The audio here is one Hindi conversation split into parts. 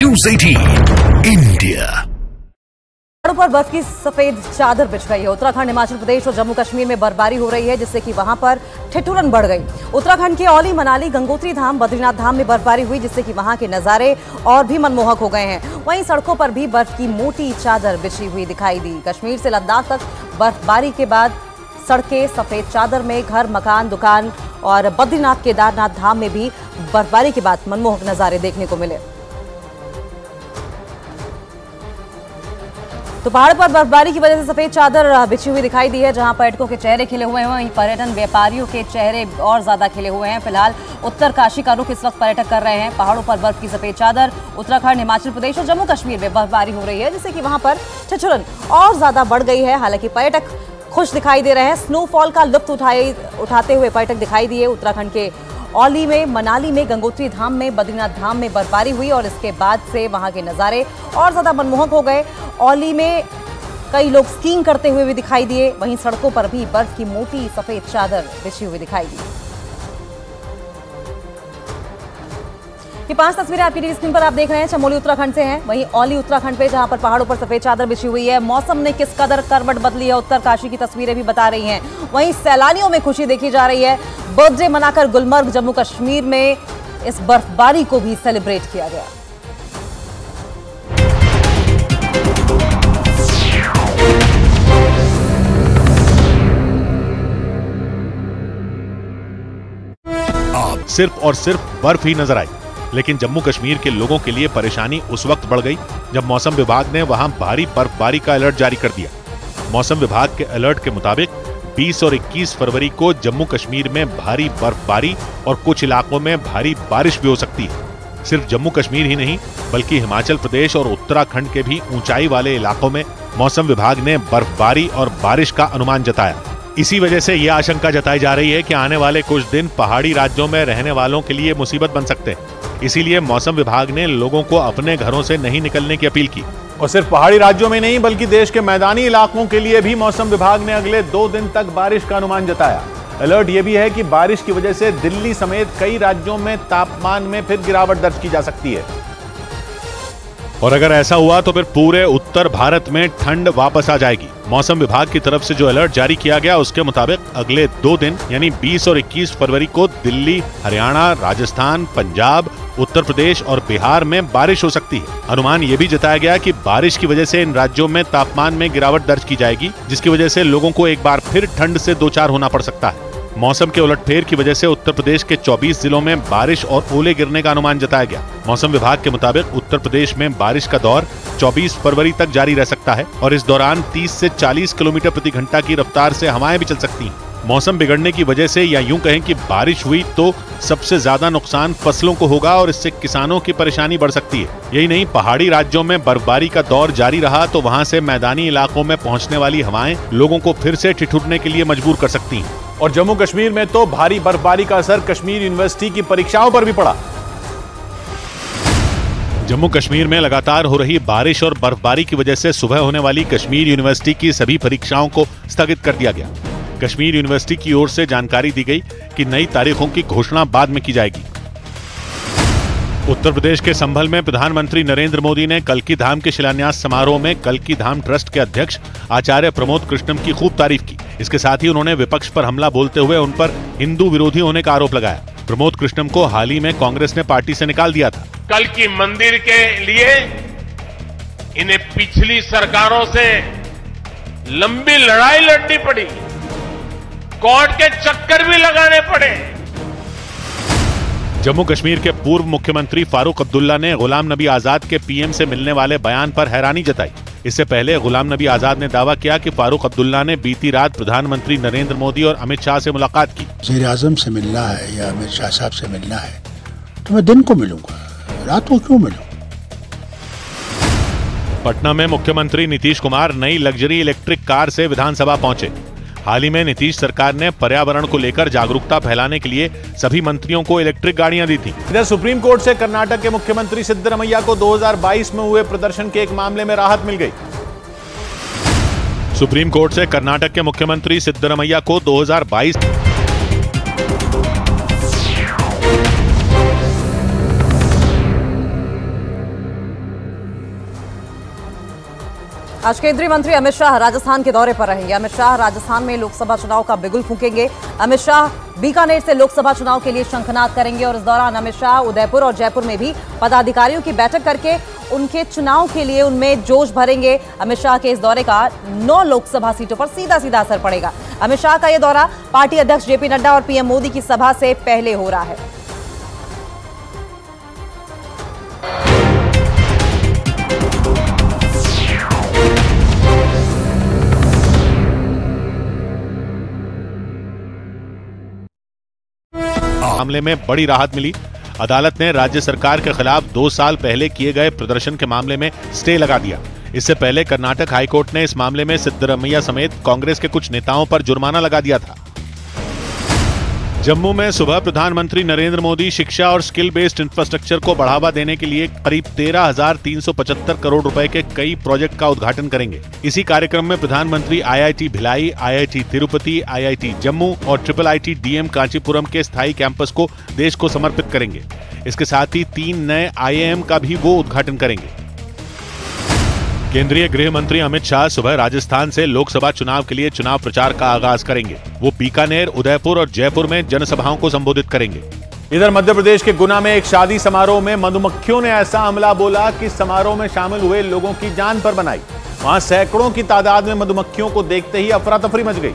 News 18 India. पहाड़ों पर बर्फ की सफेद चादर बिछ गई है। उत्तराखंड, हिमाचल प्रदेश और जम्मू कश्मीर में बर्फबारी हो रही है, जिससे कि वहां पर ठिठुरन बढ़ गई। उत्तराखंड के औली, मनाली, गंगोत्री धाम, बद्रीनाथ धाम में बर्फबारी हुई, जिससे कि वहां के नजारे और भी मनमोहक हो गए हैं। वहीं सड़कों पर भी बर्फ की मोटी चादर बिछी हुई दिखाई दी। कश्मीर से लद्दाख तक बर्फबारी के बाद सड़कें सफेद चादर में, घर, मकान, दुकान और बद्रीनाथ, केदारनाथ धाम में भी बर्फबारी के बाद मनमोहक नजारे देखने को मिले। तो पहाड़ पर बर्फबारी की वजह से सफेद चादर बिछी हुई दिखाई दी है। जहां पर्यटकों के चेहरे खिले हुए हैं, वहीं पर्यटन व्यापारियों के चेहरे और ज्यादा खिले हुए हैं। फिलहाल उत्तरकाशी का रुख इस वक्त पर्यटक कर रहे हैं। पहाड़ों पर बर्फ की सफेद चादर। उत्तराखंड, हिमाचल प्रदेश और जम्मू कश्मीर में बर्फबारी हो रही है, जिससे कि वहां पर ठिठुरन और ज्यादा बढ़ गई है। हालांकि पर्यटक खुश दिखाई दे रहे हैं। स्नोफॉल का लुत्फ उठाते हुए पर्यटक दिखाई दिए। उत्तराखंड के औली में, मनाली में, गंगोत्री धाम में, बद्रीनाथ धाम में बर्फबारी हुई और इसके बाद से वहां के नज़ारे और ज़्यादा मनमोहक हो गए। औली में कई लोग स्कीइंग करते हुए भी दिखाई दिए। वहीं सड़कों पर भी बर्फ की मोटी सफेद चादर बिछी हुई दिखाई दी। ये 5 तस्वीरें आपकी टीवी स्क्रीन पर आप देख रहे हैं, चमोली उत्तराखंड से हैं। वहीं औली उत्तराखंड पे, जहां पर पहाड़ों पर सफेद चादर बिछी हुई है। मौसम ने किस कदर करवट बदली है, उत्तरकाशी की तस्वीरें भी बता रही हैं। वहीं सैलानियों में खुशी देखी जा रही है। बर्थडे मनाकर गुलमर्ग, जम्मू कश्मीर में इस बर्फबारी को भी सेलिब्रेट किया गया। आप सिर्फ और सिर्फ बर्फ ही नजर आई, लेकिन जम्मू कश्मीर के लोगों के लिए परेशानी उस वक्त बढ़ गई जब मौसम विभाग ने वहां भारी बर्फबारी का अलर्ट जारी कर दिया। मौसम विभाग के अलर्ट के मुताबिक 20 और 21 फरवरी को जम्मू कश्मीर में भारी बर्फबारी और कुछ इलाकों में भारी बारिश भी हो सकती है। सिर्फ जम्मू कश्मीर ही नहीं, बल्कि हिमाचल प्रदेश और उत्तराखंड के भी ऊंचाई वाले इलाकों में मौसम विभाग ने बर्फबारी और बारिश का अनुमान जताया। इसी वजह से यह आशंका जताई जा रही है कि आने वाले कुछ दिन पहाड़ी राज्यों में रहने वालों के लिए मुसीबत बन सकते हैं। इसीलिए मौसम विभाग ने लोगों को अपने घरों से नहीं निकलने की अपील की। और सिर्फ पहाड़ी राज्यों में नहीं, बल्कि देश के मैदानी इलाकों के लिए भी मौसम विभाग ने अगले 2 दिन तक बारिश का अनुमान जताया। अलर्ट यह भी है कि बारिश की वजह से दिल्ली समेत कई राज्यों में तापमान में फिर गिरावट दर्ज की जा सकती है। और अगर ऐसा हुआ तो फिर पूरे उत्तर भारत में ठंड वापस आ जाएगी। मौसम विभाग की तरफ से जो अलर्ट जारी किया गया, उसके मुताबिक अगले 2 दिन यानी 20 और 21 फरवरी को दिल्ली, हरियाणा, राजस्थान, पंजाब, उत्तर प्रदेश और बिहार में बारिश हो सकती है। अनुमान ये भी जताया गया कि बारिश की वजह से इन राज्यों में तापमान में गिरावट दर्ज की जाएगी, जिसकी वजह से लोगों को एक बार फिर ठंड से दो चार होना पड़ सकता है। मौसम के उलटफेर की वजह से उत्तर प्रदेश के 24 जिलों में बारिश और ओले गिरने का अनुमान जताया गया। मौसम विभाग के मुताबिक उत्तर प्रदेश में बारिश का दौर 24 फरवरी तक जारी रह सकता है और इस दौरान 30 से 40 किलोमीटर प्रति घंटा की रफ्तार से हवाएं भी चल सकती हैं। मौसम बिगड़ने की वजह से, या यूं कहें कि बारिश हुई तो सबसे ज्यादा नुकसान फसलों को होगा और इससे किसानों की परेशानी बढ़ सकती है। यही नहीं, पहाड़ी राज्यों में बर्फबारी का दौर जारी रहा तो वहां से मैदानी इलाकों में पहुंचने वाली हवाएं लोगों को फिर से ठिठुरने के लिए मजबूर कर सकती हैं। और जम्मू कश्मीर में तो भारी बर्फबारी का असर कश्मीर यूनिवर्सिटी की परीक्षाओं पर भी पड़ा। जम्मू कश्मीर में लगातार हो रही बारिश और बर्फबारी की वजह से सुबह होने वाली कश्मीर यूनिवर्सिटी की सभी परीक्षाओं को स्थगित कर दिया गया। कश्मीर यूनिवर्सिटी की ओर से जानकारी दी गई कि नई तारीखों की घोषणा बाद में की जाएगी। उत्तर प्रदेश के संभल में प्रधानमंत्री नरेंद्र मोदी ने कल्की धाम के शिलान्यास समारोह में कल्की धाम ट्रस्ट के अध्यक्ष आचार्य प्रमोद कृष्णम की खूब तारीफ की। इसके साथ ही उन्होंने विपक्ष पर हमला बोलते हुए उन पर हिंदू विरोधी होने का आरोप लगाया। प्रमोद कृष्णम को हाल ही में कांग्रेस ने पार्टी से निकाल दिया था। कल्की मंदिर के लिए इन्हें पिछली सरकारों से लंबी लड़ाई लड़नी पड़ी, कोर्ट के चक्कर भी लगाने पड़े। जम्मू कश्मीर के पूर्व मुख्यमंत्री फारूक अब्दुल्ला ने गुलाम नबी आजाद के पीएम से मिलने वाले बयान पर हैरानी जताई। इससे पहले गुलाम नबी आजाद ने दावा किया कि फारूक अब्दुल्ला ने बीती रात प्रधानमंत्री नरेंद्र मोदी और अमित शाह से मुलाकात की। वज़ीर आज़म से मिलना है या अमित शाह साहब से मिलना है तो मैं दिन को मिलूंगा, रात को क्यों मिलूं? पटना में मुख्यमंत्री नीतीश कुमार नई लग्जरी इलेक्ट्रिक कार से विधानसभा पहुंचे। हाल ही में नीतीश सरकार ने पर्यावरण को लेकर जागरूकता फैलाने के लिए सभी मंत्रियों को इलेक्ट्रिक गाड़ियां दी थी। इधर सुप्रीम कोर्ट से कर्नाटक के मुख्यमंत्री सिद्धरमैया को 2022 में हुए प्रदर्शन के एक मामले में राहत मिल गई। सुप्रीम कोर्ट से कर्नाटक के मुख्यमंत्री सिद्धरमैया को 2022 आज केंद्रीय मंत्री अमित शाह राजस्थान के दौरे पर रहेंगे। अमित शाह राजस्थान में लोकसभा चुनाव का बिगुल फूंकेंगे। अमित शाह बीकानेर से लोकसभा चुनाव के लिए शंखनाद करेंगे और इस दौरान अमित शाह उदयपुर और जयपुर में भी पदाधिकारियों की बैठक करके उनके चुनाव के लिए उनमें जोश भरेंगे। अमित शाह के इस दौरे का 9 लोकसभा सीटों पर सीधा सीधा असर पड़ेगा। अमित शाह का यह दौरा पार्टी अध्यक्ष जेपी नड्डा और पीएम मोदी की सभा से पहले हो रहा है। मामले में बड़ी राहत मिली। अदालत ने राज्य सरकार के खिलाफ 2 साल पहले किए गए प्रदर्शन के मामले में स्टे लगा दिया। इससे पहले कर्नाटक हाईकोर्ट ने इस मामले में सिद्धरमैया समेत कांग्रेस के कुछ नेताओं पर जुर्माना लगा दिया था। जम्मू में सुबह प्रधानमंत्री नरेंद्र मोदी शिक्षा और स्किल बेस्ड इंफ्रास्ट्रक्चर को बढ़ावा देने के लिए करीब 13,375 करोड़ रुपए के कई प्रोजेक्ट का उद्घाटन करेंगे। इसी कार्यक्रम में प्रधानमंत्री IIT Bhilai, IIT Tirupati, IIT Jammu और IIIT डीएम कांचीपुरम के स्थायी कैंपस को देश को समर्पित करेंगे। इसके साथ ही 3 नए IIM का भी वो उद्घाटन करेंगे। केंद्रीय गृह मंत्री अमित शाह सुबह राजस्थान से लोकसभा चुनाव के लिए चुनाव प्रचार का आगाज करेंगे। वो बीकानेर, उदयपुर और जयपुर में जनसभाओं को संबोधित करेंगे। इधर मध्य प्रदेश के गुना में एक शादी समारोह में मधुमक्खियों ने ऐसा हमला बोला कि समारोह में शामिल हुए लोगों की जान पर बनाई। वहां सैकड़ों की तादाद में मधुमक्खियों को देखते ही अफरा तफरी मच गई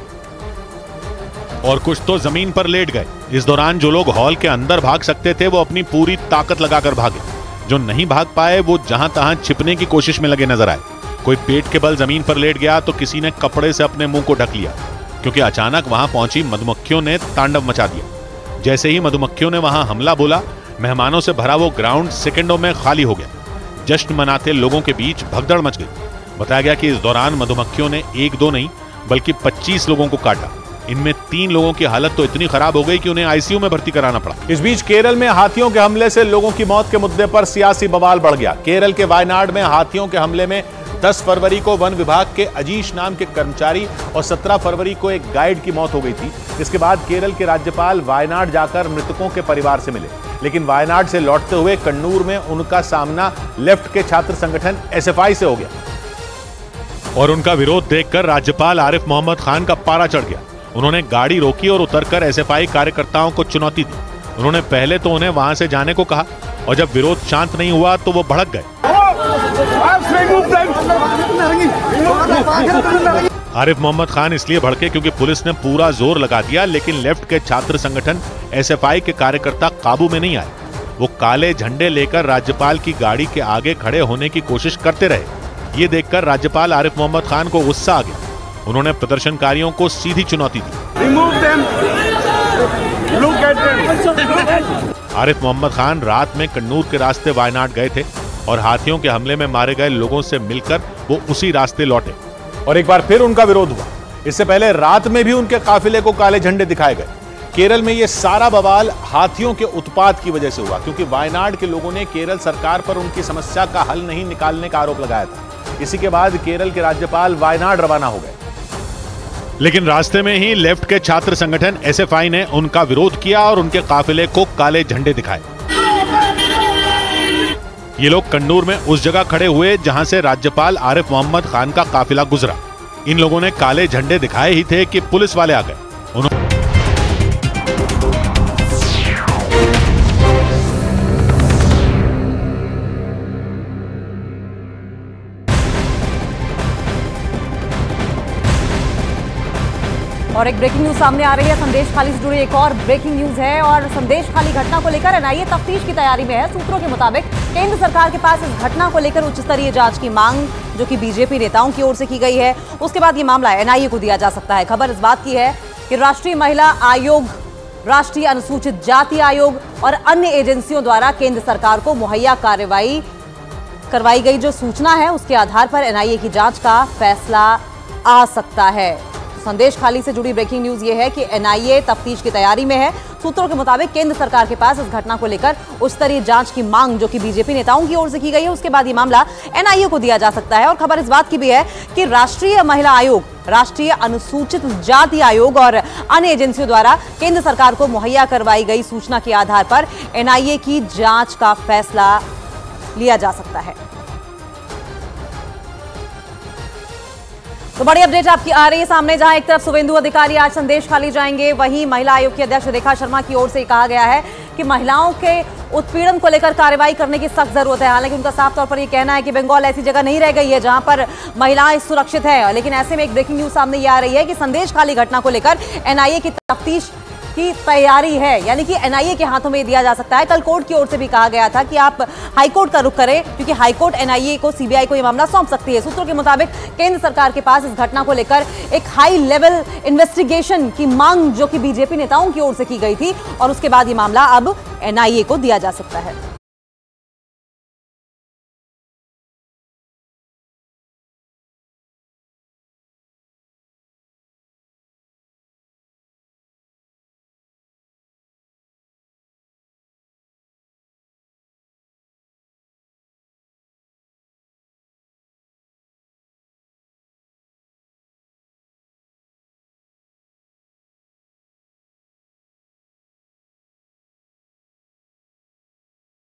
और कुछ तो जमीन पर लेट गए। इस दौरान जो लोग हॉल के अंदर भाग सकते थे वो अपनी पूरी ताकत लगाकर भागे। जो नहीं भाग पाए वो जहां तहां छिपने की कोशिश में लगे नजर आए। कोई पेट के बल जमीन पर लेट गया तो किसी ने कपड़े से अपने मुंह को ढक लिया, क्योंकि अचानक वहां पहुंची मधुमक्खियों ने तांडव मचा दिया। जैसे ही मधुमक्खियों ने वहां हमला बोला, मेहमानों से भरा वो ग्राउंड सेकंडों में खाली हो गया। जश्न मनाते लोगों के बीच भगदड़ मच गई। बताया गया कि इस दौरान मधुमक्खियों ने 1-2 नहीं बल्कि 25 लोगों को काटा। इनमें 3 लोगों की हालत तो इतनी खराब हो गई कि उन्हें आईसीयू में भर्ती कराना पड़ा। इस बीच केरल में हाथियों के हमले से लोगों की मौत के मुद्दे पर सियासी बवाल बढ़ गया। केरल के वायनाड में हाथियों के हमले में 10 फरवरी को वन विभाग के अजीश नाम के कर्मचारी और 17 फरवरी को एक गाइड की मौत हो गई थी। इसके बाद केरल के राज्यपाल वायनाड जाकर मृतकों के परिवार से मिले, लेकिन वायनाड से लौटते हुए कन्नूर में उनका सामना लेफ्ट के छात्र संगठन SFI से हो गया और उनका विरोध देखकर राज्यपाल आरिफ मोहम्मद खान का पारा चढ़ गया। उन्होंने गाड़ी रोकी और उतरकर SFI कार्यकर्ताओं को चुनौती दी। उन्होंने पहले तो उन्हें वहां से जाने को कहा और जब विरोध शांत नहीं हुआ तो वो भड़क गए। आरिफ मोहम्मद खान इसलिए भड़के क्योंकि पुलिस ने पूरा जोर लगा दिया, लेकिन लेफ्ट के छात्र संगठन SFI के कार्यकर्ता काबू में नहीं आए। वो काले झंडे लेकर राज्यपाल की गाड़ी के आगे खड़े होने की कोशिश करते रहे। ये देखकर राज्यपाल आरिफ मोहम्मद खान को गुस्सा आ गया। उन्होंने प्रदर्शनकारियों को सीधी चुनौती दी। आरिफ मोहम्मद खान रात में कन्नूर के रास्ते वायनाड गए थे और हाथियों के हमले में मारे गए लोगों से मिलकर वो उसी रास्ते लौटे और एक बार फिर उनका विरोध हुआ। इससे पहले रात में भी उनके काफिले को काले झंडे दिखाए गए। केरल में यह सारा बवाल हाथियों के उत्पात की वजह से हुआ, क्योंकि वायनाड के लोगों ने केरल सरकार पर उनकी समस्या का हल नहीं निकालने का आरोप लगाया था। इसी के बाद केरल के राज्यपाल वायनाड रवाना हो गए, लेकिन रास्ते में ही लेफ्ट के छात्र संगठन SFI ने उनका विरोध किया और उनके काफिले को काले झंडे दिखाए। ये लोग कन्नूर में उस जगह खड़े हुए जहां से राज्यपाल आरिफ मोहम्मद खान का काफिला गुजरा। इन लोगों ने काले झंडे दिखाए ही थे कि पुलिस वाले आ गए। और एक ब्रेकिंग न्यूज सामने आ रही है। संदेश खाली से जुड़ी एक और ब्रेकिंग न्यूज है और संदेश खाली घटना को लेकर NIA तफ्तीश की तैयारी में है। सूत्रों के मुताबिक केंद्र सरकार के पास इस घटना को लेकर उच्च स्तरीय जांच की मांग जो कि बीजेपी नेताओं की ओर से की गई है, उसके बाद ये मामला NIA को दिया जा सकता है। खबर इस बात की है कि राष्ट्रीय महिला आयोग, राष्ट्रीय अनुसूचित जाति आयोग और अन्य एजेंसियों द्वारा केंद्र सरकार को मुहैया करवाई गई जो सूचना है उसके आधार पर NIA की जांच का फैसला आ सकता है। संदेश खाली से जुड़ी ब्रेकिंग न्यूज ये है कि NIA तफ्तीश की तैयारी में है। सूत्रों के मुताबिक केंद्र सरकार के पास इस घटना को लेकर उच्च स्तरीय जांच की मांग जो कि बीजेपी नेताओं की ओर से की गई है, उसके बाद ये मामला NIA को दिया जा सकता है। और खबर इस बात की भी है कि राष्ट्रीय महिला आयोग, राष्ट्रीय अनुसूचित जाति आयोग और अन्य एजेंसियों द्वारा केंद्र सरकार को मुहैया करवाई गई सूचना के आधार पर NIA की जांच का फैसला लिया जा सकता है। तो बड़ी अपडेट आपकी आ रही है सामने, जहां एक तरफ शुभेंदु अधिकारी आज संदेश खाली जाएंगे, वहीं महिला आयोग की अध्यक्ष रेखा शर्मा की ओर से कहा गया है कि महिलाओं के उत्पीड़न को लेकर कार्रवाई करने की सख्त जरूरत है। हालांकि उनका साफ तौर पर यह कहना है कि बंगाल ऐसी जगह नहीं रह गई है जहां पर महिलाएं सुरक्षित है। लेकिन ऐसे में एक ब्रेकिंग न्यूज सामने ये आ रही है कि संदेश खाली घटना को लेकर एनआईए की तफ्तीश की तैयारी है, यानी कि एनआईए के हाथों में दिया जा सकता है। कल कोर्ट की ओर से भी कहा गया था कि आप हाईकोर्ट का रुख करें, क्योंकि हाईकोर्ट एनआईए को, सीबीआई को यह मामला सौंप सकती है। सूत्रों के मुताबिक केंद्र सरकार के पास इस घटना को लेकर एक हाई लेवल इन्वेस्टिगेशन की मांग जो कि बीजेपी नेताओं की ओर से की गई थी, और उसके बाद ये मामला अब एनआईए को दिया जा सकता है।